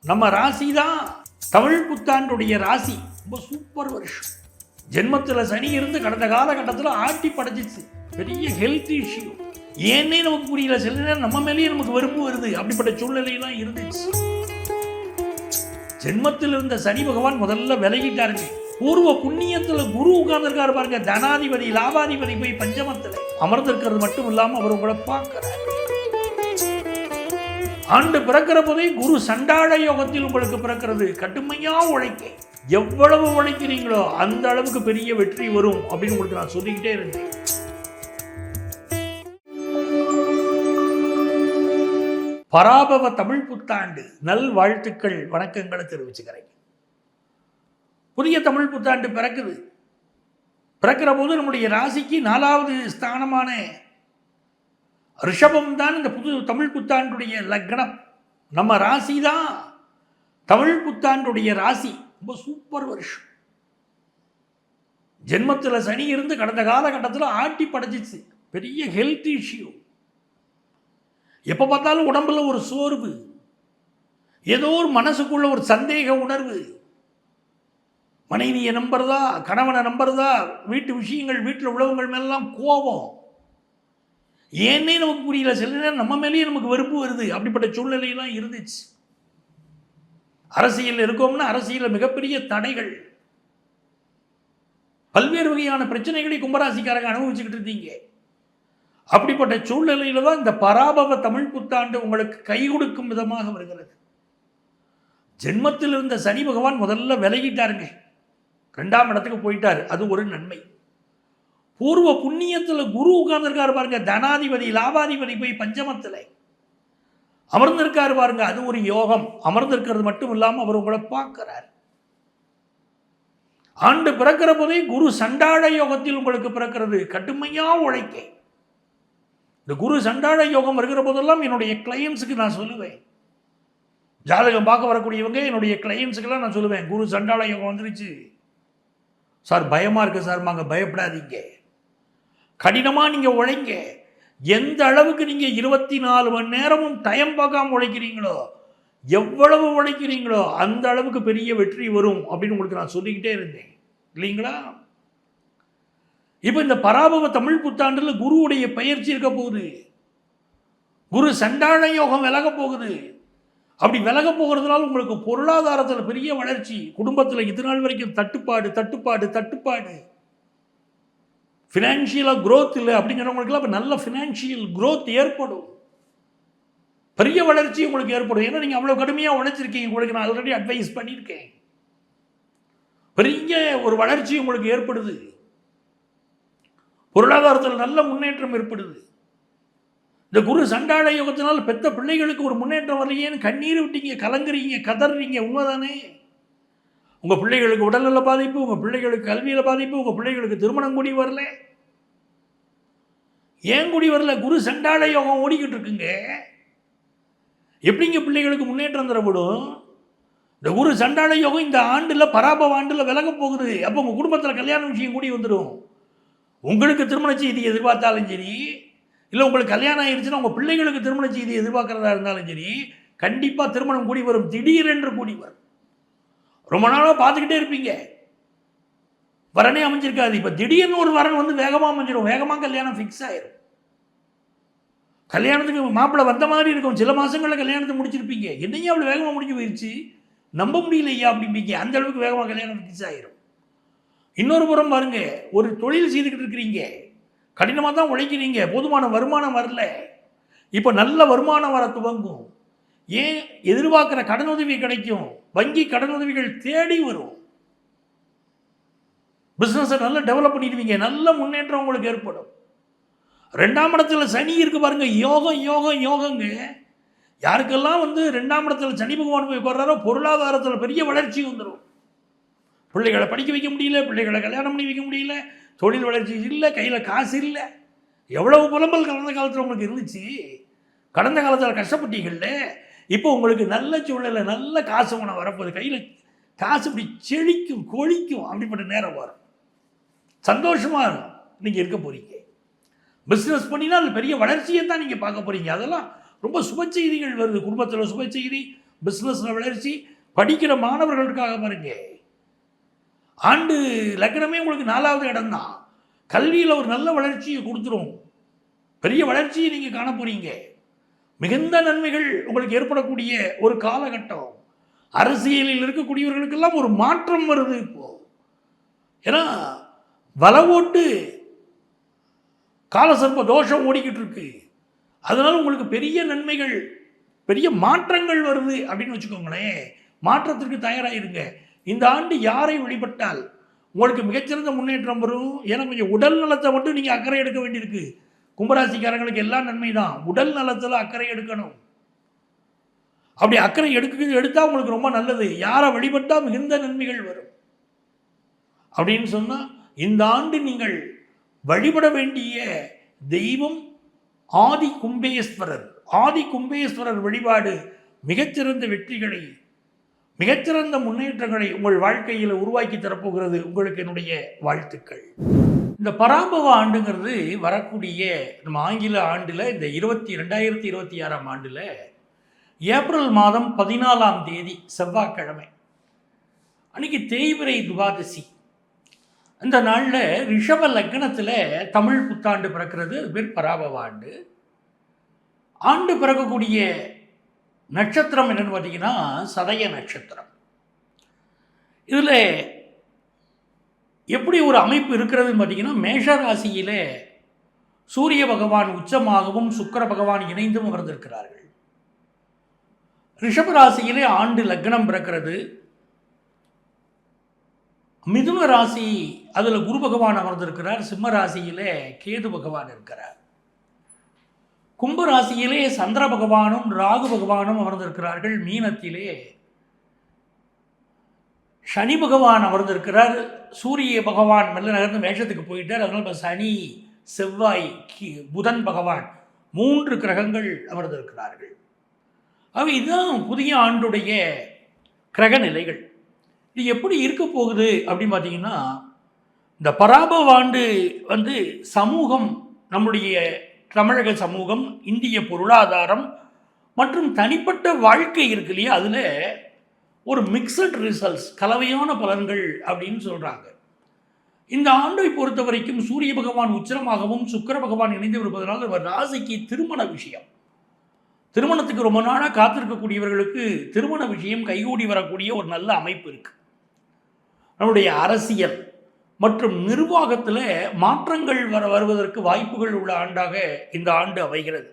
நம்ம ராசி தான் தமிழ் புத்தாண்டுடைய ராசி. ரொம்ப சூப்பர் வருஷம். ஜென்மத்தில் சனி இருந்து கடந்த காலகட்டத்தில் ஆட்டி படைச்சிச்சு. பெரிய ஹெல்த் இஷ்யூ ஏன்னே நமக்கு புரியல. சில நேரம் நம்ம மேலேயே நமக்கு வெறுப்பு வருது. அப்படிப்பட்ட சூழ்நிலையெல்லாம் இருந்துச்சு. ஜென்மத்தில் இருந்த சனி பகவான் முதல்ல விலகிட்டாருங்க. பூர்வ புண்ணியத்துல குரு உட்கார்ந்துருக்காரு பாருங்க. தனாதிபதி லாபாதிபதி போய் பஞ்சமத்தில் அமர்ந்திருக்கிறது மட்டும் இல்லாம அவர் உங்களை பார்க்கிறார். ஆண்டு பிறக்கிற போதே குரு சண்டாள யோகத்தில் உங்களுக்கு பிறக்கிறது. கடுமையா உழைக்க, எவ்வளவு உழைக்கிறீங்களோ அந்த அளவுக்கு பெரிய வெற்றி வரும் அப்படின்னு உங்களுக்கு நான் சொல்லிக்கிட்டே இருந்தேன். பராபவ தமிழ் புத்தாண்டு நல் வாழ்த்துக்கள், வணக்கங்களை தெரிவிச்சுக்கிறேன். புதிய தமிழ் புத்தாண்டு பிறக்குது. பிறக்கிற போது நம்முடைய ராசிக்கு 4வது ஸ்தானமான ரிஷபம் தான் இந்த புது தமிழ் புத்தாண்டுடைய லக்னம். நம்ம ராசி தான் தமிழ் புத்தாண்டுடைய ராசி. ரொம்ப சூப்பர் வருஷம். ஜென்மத்தில் சனி இருந்து கடந்த காலகட்டத்தில் ஆட்டி படைச்சிச்சு. பெரிய ஹெல்த் இஷ்யூ. எப்போ பார்த்தாலும் உடம்புல ஒரு சோர்வு, ஏதோ ஒரு மனசுக்குள்ள ஒரு சந்தேக உணர்வு. மனைவியை நம்புறதா, கணவனை நம்புறதா, வீட்டு விஷயங்கள், வீட்டில் உள்ளவங்கள் மேலாம் கோபம் ஏன்னே நமக்கு புரியல. சில நேரம் நம்ம மேலேயே நமக்கு வெறுப்பு வருது. அப்படிப்பட்ட சூழ்நிலையெல்லாம் இருந்துச்சு. அரசியல் இருக்கோம்னா அரசியலில் மிகப்பெரிய தடைகள், பல்வேறு வகையான பிரச்சனைகளை கும்பராசிக்காரங்க அனுபவிச்சுக்கிட்டு இருந்தீங்க. அப்படிப்பட்ட சூழ்நிலையில தான் இந்த பராபவ தமிழ் புத்தாண்டு உங்களுக்கு கை கொடுக்கும் விதமாக வருகிறது. ஜென்மத்தில் இருந்த சனி பகவான் முதல்ல விலகிட்டாருங்க. 2ஆம் இடத்துக்கு போயிட்டார். அது ஒரு நன்மை. பூர்வ புண்ணியத்தில் குரு உட்கார்ந்துருக்காரு பாருங்க. தனாதிபதி லாபாதிபதி போய் பஞ்சமத்தில் அமர்ந்திருக்காரு பாருங்க. அது ஒரு யோகம். அமர்ந்திருக்கிறது மட்டும் இல்லாமல் அவர் உங்களை பார்க்கிறார். ஆண்டு பிறக்கிற போதே குரு சண்டாள யோகத்தில் உங்களுக்கு பிறக்கிறது. கடுமையா உழைக்க, இந்த குரு சண்டாள யோகம் வருகிற போதெல்லாம் என்னுடைய கிளையன்ஸுக்கு நான் சொல்லுவேன், ஜாதகம் பார்க்க வரக்கூடியவங்க என்னுடைய கிளையன்ஸுக்கெல்லாம் நான் சொல்லுவேன், குரு சண்டாள யோகம் வந்துருச்சு சார், பயமா இருக்கு சார். பயப்படாதீங்க, கடினமாக நீங்கள் உழைங்க. எந்த அளவுக்கு நீங்கள் 24 மணி நேரமும் டைம் பார்க்காம உழைக்கிறீங்களோ, எவ்வளவு உழைக்கிறீங்களோ அந்த அளவுக்கு பெரிய வெற்றி வரும் அப்படின்னு உங்களுக்கு நான் சொல்லிக்கிட்டே இருந்தேன் இல்லைங்களா? இப்போ இந்த பராபவ தமிழ் புத்தாண்டில் குருவுடைய பயிற்சி இருக்க போகுது. குரு சண்டாள யோகம் விலக போகுது. அப்படி விலக போகிறதுனால உங்களுக்கு பொருளாதாரத்தில் பெரிய வளர்ச்சி. குடும்பத்தில் இது நாள் வரைக்கும் தட்டுப்பாடு, ஃபினான்ஷியலாக க்ரோத் இல்லை அப்படிங்கிறவங்களுக்குலாம் இப்போ நல்ல ஃபினான்ஷியல் க்ரோத் ஏற்படும். பெரிய வளர்ச்சி உங்களுக்கு ஏற்படும். ஏன்னா நீங்கள் அவ்வளோ கடுமையாக உழைச்சிருக்கீங்க. உங்களுக்கு நான் ஆல்ரெடி அட்வைஸ் பண்ணியிருக்கேன். பெரிய ஒரு வளர்ச்சி உங்களுக்கு ஏற்படுது. பொருளாதாரத்தில் நல்ல முன்னேற்றம் ஏற்படுது. இந்த குரு சண்டாள யோகத்தினால் பெத்த பிள்ளைகளுக்கு ஒரு முன்னேற்றம் வரலையேன்னு கண்ணீர் விட்டீங்க, கலங்குறீங்க, கதறீங்க. உண்மைதானே? உங்கள் பிள்ளைகளுக்கு உடல்நல பாதிப்பு, உங்கள் பிள்ளைகளுக்கு கல்வியில் பாதிப்பு, உங்கள் பிள்ளைகளுக்கு திருமணம் கூடி வரல. ஏன் கூடி வரல? குரு சண்டாள யோகம் ஓடிக்கிட்டு இருக்குங்க. எப்படிங்க பிள்ளைகளுக்கு முன்னேற்றம் தரப்படும்? இந்த குரு சண்டாள யோகம் இந்த ஆண்டில் பராபவ ஆண்டில் விலக போகுது. அப்போ உங்கள் குடும்பத்தில் கல்யாண விஷயம் கூடி வந்துடும். உங்களுக்கு திருமண செய்தி எதிர்பார்த்தாலும் சரி, இல்லை உங்களுக்கு கல்யாணம் ஆயிடுச்சுன்னா உங்கள் பிள்ளைகளுக்கு திருமண செய்தி எதிர்பார்க்குறதா இருந்தாலும் சரி, கண்டிப்பாக திருமணம் கூடி வரும். திடீரென்று கூடி வரும். ரொம்ப நாளாக பார்த்துக்கிட்டே இருப்பீங்க, வரனே அமைஞ்சிருக்காது. இப்போ திடீர்னு ஒரு வரன் வந்து வேகமாக அமைஞ்சிடும். வேகமாக கல்யாணம் ஃபிக்ஸ் ஆயிடும். கல்யாணத்துக்கு மாப்பிள்ளை வந்த மாதிரி இருக்கும். சில மாதங்களில் கல்யாணத்தை முடிச்சிருப்பீங்க. என்னையா அவ்வளோ வேகமாக முடிஞ்சு போயிடுச்சு, நம்ப முடியலையா அப்படிம்பீங்க. அந்த அளவுக்கு வேகமாக கல்யாணம் ஃபிக்ஸ் ஆயிடும். இன்னொரு புறம் பாருங்க, ஒரு தொழில் செய்துக்கிட்டு இருக்கிறீங்க, கடினமாக தான் உழைக்கிறீங்க, போதுமான வருமானம் வரல. இப்போ நல்ல வருமானம் வர துவங்கும். ஏன்? எதிர்பார்க்குற கடனுதவி கிடைக்கும். வங்கி கடனுதவிகள் தேடி வரும். பிஸ்னஸை நல்லா டெவலப் பண்ணிடுவீங்க. நல்ல முன்னேற்றம் உங்களுக்கு ஏற்படும். 2ஆம் இடத்துல சனி இருக்கு பாருங்க. யோகங்க. யாருக்கெல்லாம் வந்து 2ஆம் இடத்துல சனி பகவான் போய் உட்கார்றாரோ பொருளாதாரத்தில் பெரிய வளர்ச்சி வந்துடும். பிள்ளைகளை படிக்க வைக்க முடியல, பிள்ளைகளை கல்யாணம் பண்ணி வைக்க முடியல, தொழில் வளர்ச்சி இல்லை, கையில் காசு இல்லை. எவ்வளவு புலம்பல் கடந்த காலத்தில் உங்களுக்கு இருந்துச்சு. கடந்த காலத்தில் கஷ்டப்பட்டீங்கள்ல. இப்போ உங்களுக்கு நல்ல சூழ்நிலை, நல்ல காசு உணவு வரப்போகுது. கையில் காசு இப்படி செழிக்கும், கொழிக்கும். அப்படிப்பட்ட நேரம் வரும். சந்தோஷமாக இருக்கும். நீங்கள் இருக்க போகிறீங்க. பிஸ்னஸ் பண்ணினா அது பெரிய வளர்ச்சியை தான் நீங்கள் பார்க்க போகிறீங்க. அதெல்லாம் ரொம்ப சுப செய்திகள் வருது. குடும்பத்தில் சுப செய்தி, பிஸ்னஸில் வளர்ச்சி, படிக்கிற மாணவர்களுக்காக பாருங்க. ஆண்டு லக்னமே உங்களுக்கு 4வது இடம் தான். கல்வியில் ஒரு நல்ல வளர்ச்சியை கொடுத்துரும். பெரிய வளர்ச்சியை நீங்கள் காண போறீங்க. மிகுந்த நன்மைகள் உங்களுக்கு ஏற்படக்கூடிய ஒரு காலகட்டம். அரசியலில் இருக்கக்கூடியவர்களுக்கெல்லாம் ஒரு மாற்றம் வருது இப்போ. ஏன்னா வல ஓட்டு காலசர்ப்ப தோஷம் ஓடிக்கிட்டு இருக்கு. அதனால உங்களுக்கு பெரிய நன்மைகள், பெரிய மாற்றங்கள் வருது அப்படின்னு வச்சுக்கோங்களேன். மாற்றத்திற்கு தயாராகிருங்க. இந்த ஆண்டு யாரை வழிபட்டால் உங்களுக்கு மிகச்சிறந்த முன்னேற்றம் வரும். ஏன்னா கொஞ்சம் உடல் நலத்தை மட்டும் நீங்கள் அக்கறை எடுக்க வேண்டியிருக்கு. கும்பராசிக்காரங்களுக்கு எல்லாம் நன்மை தான். உடல் நலத்தில் அக்கறை எடுக்கணும். அப்படி அக்கறை எடுத்தால் உங்களுக்கு ரொம்ப நல்லது. யாரை வழிபட்டால் மிகுந்த நன்மைகள் வரும் அப்படின்னு சொன்னால், இந்த ஆண்டு நீங்கள் வழிபட வேண்டிய தெய்வம் ஆதி கும்பேஸ்வரர். ஆதி கும்பேஸ்வரர் வழிபாடு மிகச்சிறந்த வெற்றிகளை, மிகச்சிறந்த முன்னேற்றங்களை உங்கள் வாழ்க்கையில் உருவாக்கி தரப்போகிறது. உங்களுக்கு என்னுடைய வாழ்த்துக்கள். இந்த பராபவ ஆண்டுங்கிறது வரக்கூடிய நம்ம ஆங்கில ஆண்டில் இந்த 2026ஆம் ஆண்டில் ஏப்ரல் மாதம் 14ஆம் தேதி செவ்வாய்க்கிழமை அன்னைக்கு தேய்பிறை துவாதசி. அந்த நாளில் ரிஷப லக்னத்தில் தமிழ் புத்தாண்டு பிறக்கிறது. அது பேர் பராபவ ஆண்டு. ஆண்டு பிறக்கக்கூடிய நட்சத்திரம் என்னென்னு பார்த்தீங்கன்னா சதய நட்சத்திரம். இதில் எப்படி ஒரு அமைப்பு இருக்கிறதுன்னு பார்த்தீங்கன்னா, மேஷ ராசியிலே சூரிய பகவான் உச்சமாகவும் சுக்கிர பகவான் இணைந்தும் அமர்ந்திருக்கிறார்கள். ரிஷப ராசியிலே ஆண்டு லக்னம் பிறக்கிறது. மிதுன ராசி அதில் குரு பகவான் அமர்ந்திருக்கிறார். சிம்ம ராசியிலே கேது பகவான் இருக்கிறார். கும்ப ராசியிலே சந்திர பகவானும் ராகு பகவானும் அமர்ந்திருக்கிறார்கள். மீனத்திலே சனி பகவான் அமர்ந்திருக்கிறார். சூரிய பகவான் மெல்ல நகர்ந்து மேஷத்துக்கு போயிட்டார். அதனால் இப்போ சனி, செவ்வாய், புதன் பகவான் 3 கிரகங்கள் அமர்ந்திருக்கிறார்கள். இதுதான் புதிய ஆண்டுடைய கிரக நிலைகள். இது எப்படி இருக்க போகுது அப்படின்னு பார்த்தீங்கன்னா, இந்த பராபவ ஆண்டு சமூகம், நம்முடைய தமிழக சமூகம், இந்திய பொருளாதாரம் மற்றும் தனிப்பட்ட வாழ்க்கை இருக்கு இல்லையா, அதில் ஒரு மிக்சட் ரிசல்ட்ஸ், கலவையான பலன்கள் அப்படின்னு சொல்கிறாங்க. இந்த ஆண்டை பொறுத்த வரைக்கும் சூரிய பகவான் உச்சரமாகவும் சுக்கிர பகவான் இணைந்து இருப்பதனால் ஒரு ராசிக்கு திருமண விஷயம், திருமணத்துக்கு ரொம்ப நாளாக காத்திருக்கக்கூடியவர்களுக்கு திருமண விஷயம் கைகூடி வரக்கூடிய ஒரு நல்ல அமைப்பு இருக்குது. நம்முடைய அரசியல் மற்றும் நிர்வாகத்தில் மாற்றங்கள் வருவதற்கு வாய்ப்புகள் உள்ள ஆண்டாக இந்த ஆண்டு அமைகிறது.